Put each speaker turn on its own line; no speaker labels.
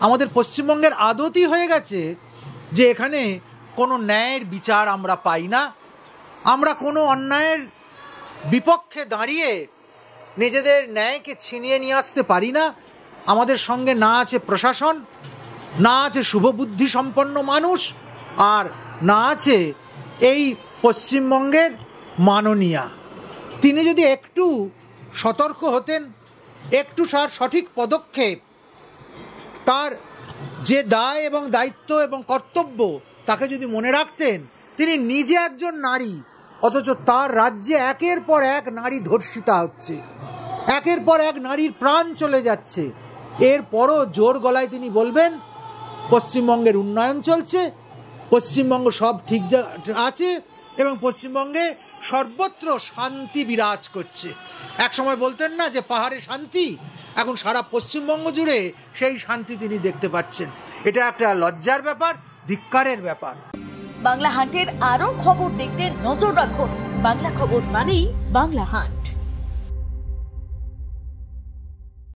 আমাদের পশ্চিমবঙ্গের আদতই হয়ে গেছে যে এখানে কোনো ন্যায়ের বিচার আমরা পাই না। আমরা কোনো অন্যায়ের বিপক্ষে দাঁড়িয়ে নিজেদের ন্যায়কে ছিনিয়ে নিয়ে আসতে পারি না। আমাদের সঙ্গে না আছে প্রশাসন, না আছে শুভবুদ্ধি সম্পন্ন মানুষ, আর না আছে এই পশ্চিমবঙ্গের মাননীয়া। তিনি যদি একটু সতর্ক হতেন, একটু সঠিক পদক্ষেপ, তার যে দায় এবং দায়িত্ব এবং কর্তব্য তাকে যদি মনে রাখতেন, তিনি নিজে একজন নারী, অথচ তার রাজ্যে একের পর এক নারী ধর্ষিতা হচ্ছে, একের পর এক নারীর প্রাণ চলে যাচ্ছে, এরপরও জোর গলায় তিনি বলবেন পশ্চিমবঙ্গের উন্নয়ন চলছে, পশ্চিমবঙ্গ সব ঠিক আছে এবং পশ্চিমবঙ্গে সর্বত্র শান্তি বিরাজ করছে। এক সময় বলতেন না যে পাহাড়ে শান্তি, এখন সারা পশ্চিমবঙ্গ জুড়ে সেই শান্তি তিনি দেখতে পাচ্ছেন। এটা একটা লজ্জার ব্যাপার, ধিক্কারের ব্যাপার।
বাংলা হান্টের আরো খবর দেখতে নজর রাখুন। বাংলা খবর মানেই বাংলা হান্ট।